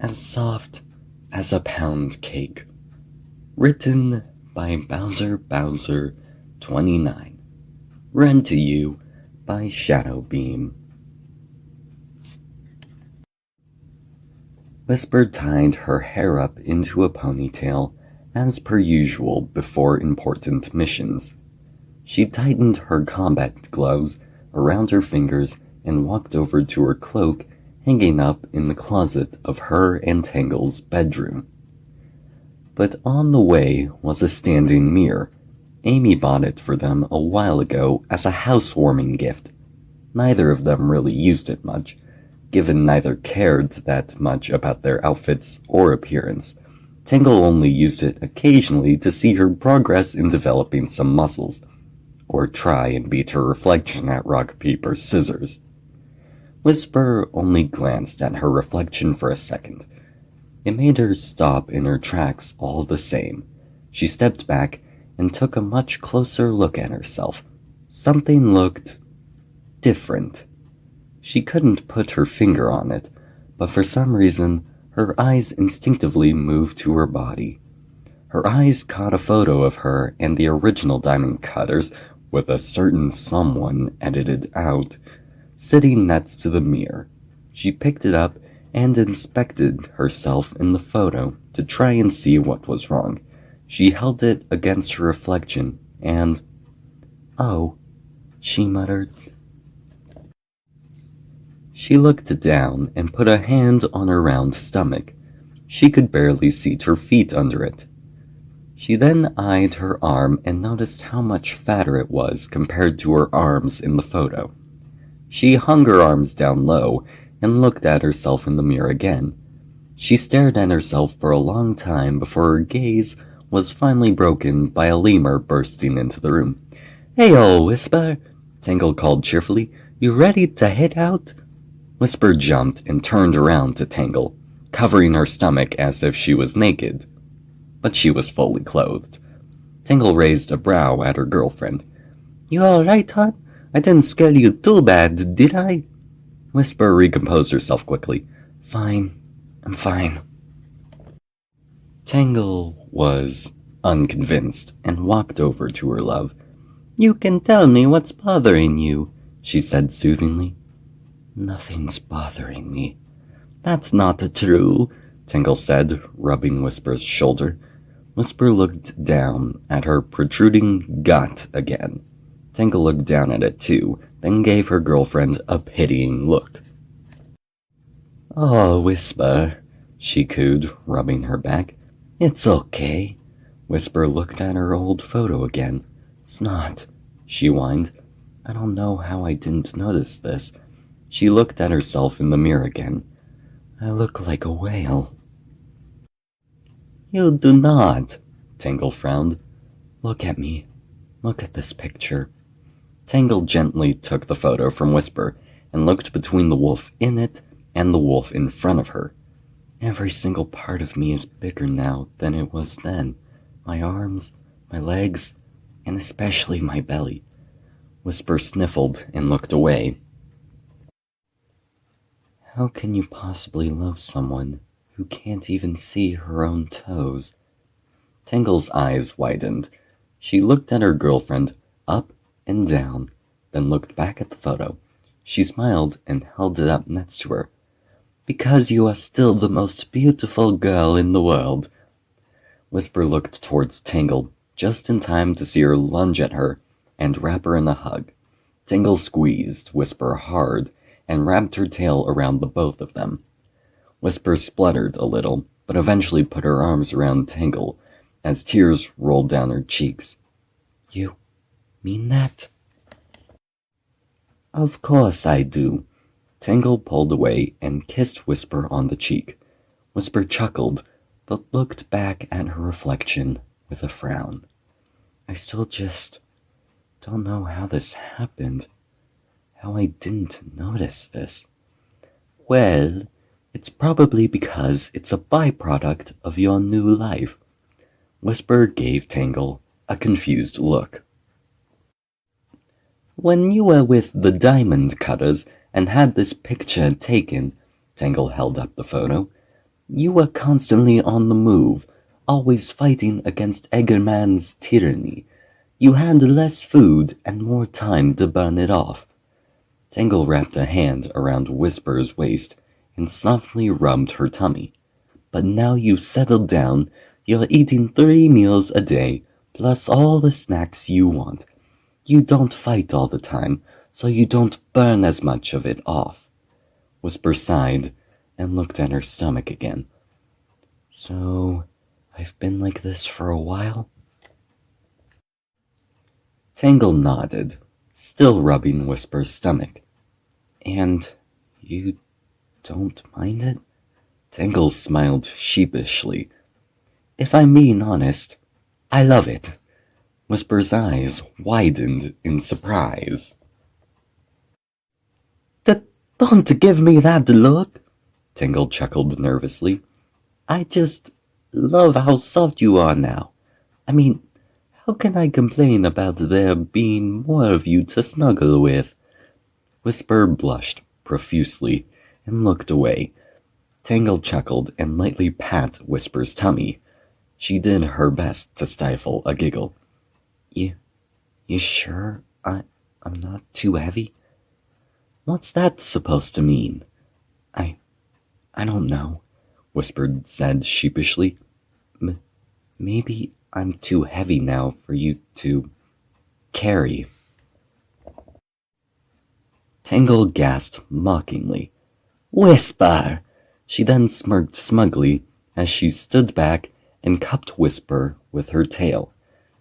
as soft as a pound cake. Written by Bowser 29. Read to you by Shadowbeam. Whisper tied her hair up into a ponytail, as per usual before important missions. She tightened her combat gloves around her fingers and walked over to her cloak hanging up in the closet of her and Tangle's bedroom. But on the way was a standing mirror. Amy bought it for them a while ago as a housewarming gift. Neither of them really used it much, given neither cared that much about their outfits or appearance. Tangle only used it occasionally to see her progress in developing some muscles, or try and beat her reflection at rock, paper, scissors. Whisper only glanced at her reflection for a second. It made her stop in her tracks all the same. She stepped back and took a much closer look at herself. Something looked different. She couldn't put her finger on it, but for some reason, her eyes instinctively moved to her body. Her eyes caught a photo of her and the original Diamond Cutters, with a certain someone edited out, sitting next to the mirror. She picked it up and inspected herself in the photo to try and see what was wrong. She held it against her reflection and, "Oh," she muttered. She looked down and put a hand on her round stomach. She could barely seat her feet under it. She then eyed her arm and noticed how much fatter it was compared to her arms in the photo. She hung her arms down low and looked at herself in the mirror again. She stared at herself for a long time before her gaze was finally broken by a lemur bursting into the room. "Hey-o, Whisper," Tangle called cheerfully. "You ready to head out?" Whisper jumped and turned around to Tangle, covering her stomach as if she was naked. But she was fully clothed. Tangle raised a brow at her girlfriend. "You all right, hon? I didn't scare you too bad, did I?" Whisper recomposed herself quickly. "Fine. I'm fine." Tangle was unconvinced and walked over to her love. "You can tell me what's bothering you," she said soothingly. "Nothing's bothering me." "That's not true," Tangle said, rubbing Whisper's shoulder. Whisper looked down at her protruding gut again. Tangle looked down at it too, then gave her girlfriend a pitying look. "Oh, Whisper," she cooed, rubbing her back. "It's okay." Whisper looked at her old photo again. "It's not," she whined. "I don't know how I didn't notice this." She looked at herself in the mirror again. "I look like a whale." "You do not," Tangle frowned. "Look at me. Look at this picture." Tangle gently took the photo from Whisper and looked between the wolf in it and the wolf in front of her. "Every single part of me is bigger now than it was then. My arms, my legs, and especially my belly." Whisper sniffled and looked away. "How can you possibly love someone who can't even see her own toes?" Tangle's eyes widened. She looked at her girlfriend, up and down, then looked back at the photo. She smiled and held it up next to her. "Because you are still the most beautiful girl in the world." Whisper looked towards Tangle, just in time to see her lunge at her and wrap her in a hug. Tangle squeezed Whisper hard and wrapped her tail around the both of them. Whisper spluttered a little, but eventually put her arms around Tangle as tears rolled down her cheeks. "You mean that?" "Of course I do." Tangle pulled away and kissed Whisper on the cheek. Whisper chuckled, but looked back at her reflection with a frown. "I still just don't know how this happened. How I didn't notice this." "Well, it's probably because it's a byproduct of your new life." Whisper gave Tangle a confused look. "When you were with the Diamond Cutters and had this picture taken," Tangle held up the photo, You were constantly on the move, always fighting against Eggerman's tyranny. You had less food and more time to burn it off. Tangle wrapped a hand around Whisper's waist and softly rubbed her tummy. But now you've settled down, you're eating 3 meals a day, plus all the snacks you want. You don't fight all the time, so you don't burn as much of it off. Whisper sighed and looked at her stomach again. So, I've been like this for a while? Tangle nodded, still rubbing Whisper's stomach. And you don't mind it? Tangle smiled sheepishly. If I'm being honest, I love it. Whisper's eyes widened in surprise. Don't give me that look, Tangle chuckled nervously. I just love how soft you are now. I mean, how can I complain about there being more of you to snuggle with? Whisper blushed profusely and looked away. Tangle chuckled and lightly pat Whisper's tummy. She did her best to stifle a giggle. You sure I'm not too heavy? What's that supposed to mean? I don't know, Whisper said sheepishly. Maybe I'm too heavy now for you to carry. Tangle gasped mockingly. Whisper! She then smirked smugly as she stood back and cupped Whisper with her tail.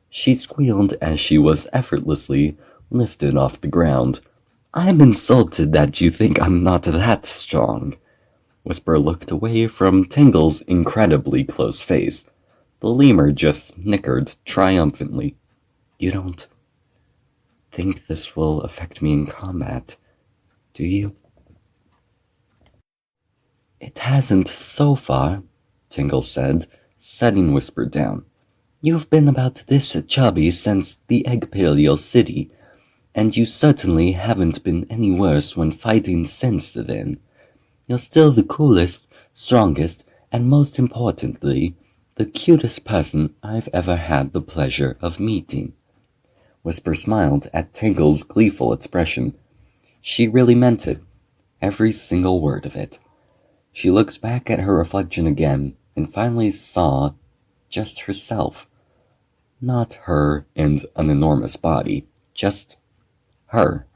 She squealed as she was effortlessly lifted off the ground. I'm insulted that you think I'm not that strong. Whisper looked away from Tangle's incredibly close face. The lemur just snickered triumphantly. You don't think this will affect me in combat, do you? It hasn't so far, Tangle said, setting Whisper down. You've been about this chubby since the Eggpaleo City, and you certainly haven't been any worse when fighting since then. You're still the coolest, strongest, and most importantly, the cutest person I've ever had the pleasure of meeting. Whisper smiled at Tangle's gleeful expression. She really meant it, every single word of it. She looked back at her reflection again and finally saw just herself. Not her and an enormous body, just her.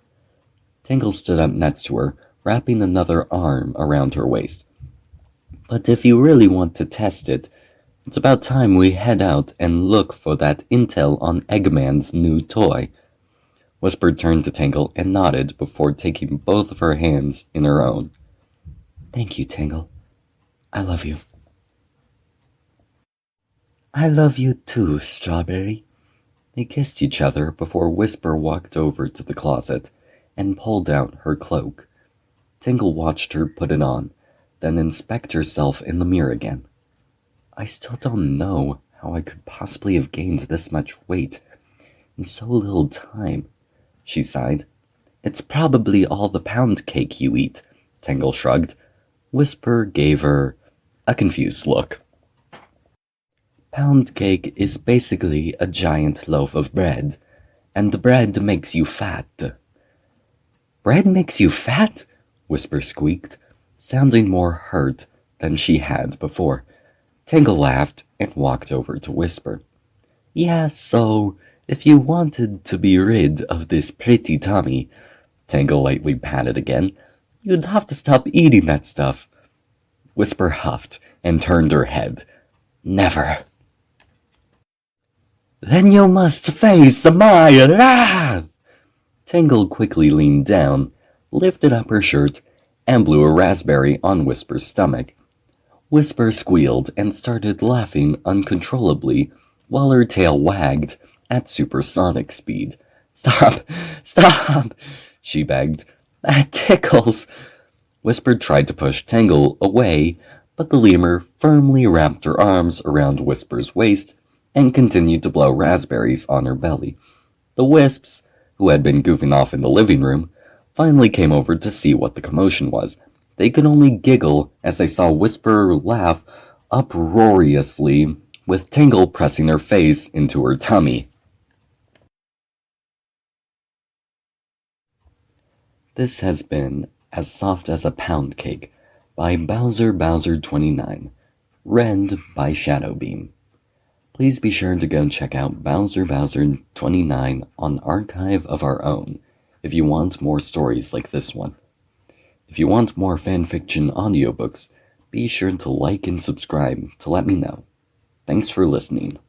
Tangle stood up next to her, wrapping another arm around her waist. But if you really want to test it, it's about time we head out and look for that intel on Eggman's new toy. Whisper turned to Tangle and nodded before taking both of her hands in her own. Thank you, Tangle. I love you. I love you too, Strawberry. They kissed each other before Whisper walked over to the closet and pulled out her cloak. Tangle watched her put it on, then inspect herself in the mirror again. I still don't know how I could possibly have gained this much weight in so little time, she sighed. It's probably all the pound cake you eat, Tangle shrugged. Whisper gave her a confused look. Pound cake is basically a giant loaf of bread, and bread makes you fat. Bread makes you fat? Whisper squeaked, sounding more hurt than she had before. Tangle laughed and walked over to Whisper. Yeah, so if you wanted to be rid of this pretty tummy, Tangle lightly patted again, you'd have to stop eating that stuff. Whisper huffed and turned her head. Never. Then you must face my wrath! Tangle quickly leaned down, lifted up her shirt, and blew a raspberry on Whisper's stomach. Whisper squealed and started laughing uncontrollably while her tail wagged at supersonic speed. Stop! Stop! She begged. That tickles! Whisper tried to push Tangle away, but the lemur firmly wrapped her arms around Whisper's waist and continued to blow raspberries on her belly. The wisps, who had been goofing off in the living room, finally came over to see what the commotion was, They could only giggle as they saw Whisperer laugh uproariously, with Tangle pressing her face into her tummy. This has been As Soft as a Pound Cake by Bowser29, read by Shadowbeam. Please be sure to go check out Bowser29 on Archive of Our Own if you want more stories like this one. If you want more fanfiction audiobooks, be sure to like and subscribe to let me know. Thanks for listening.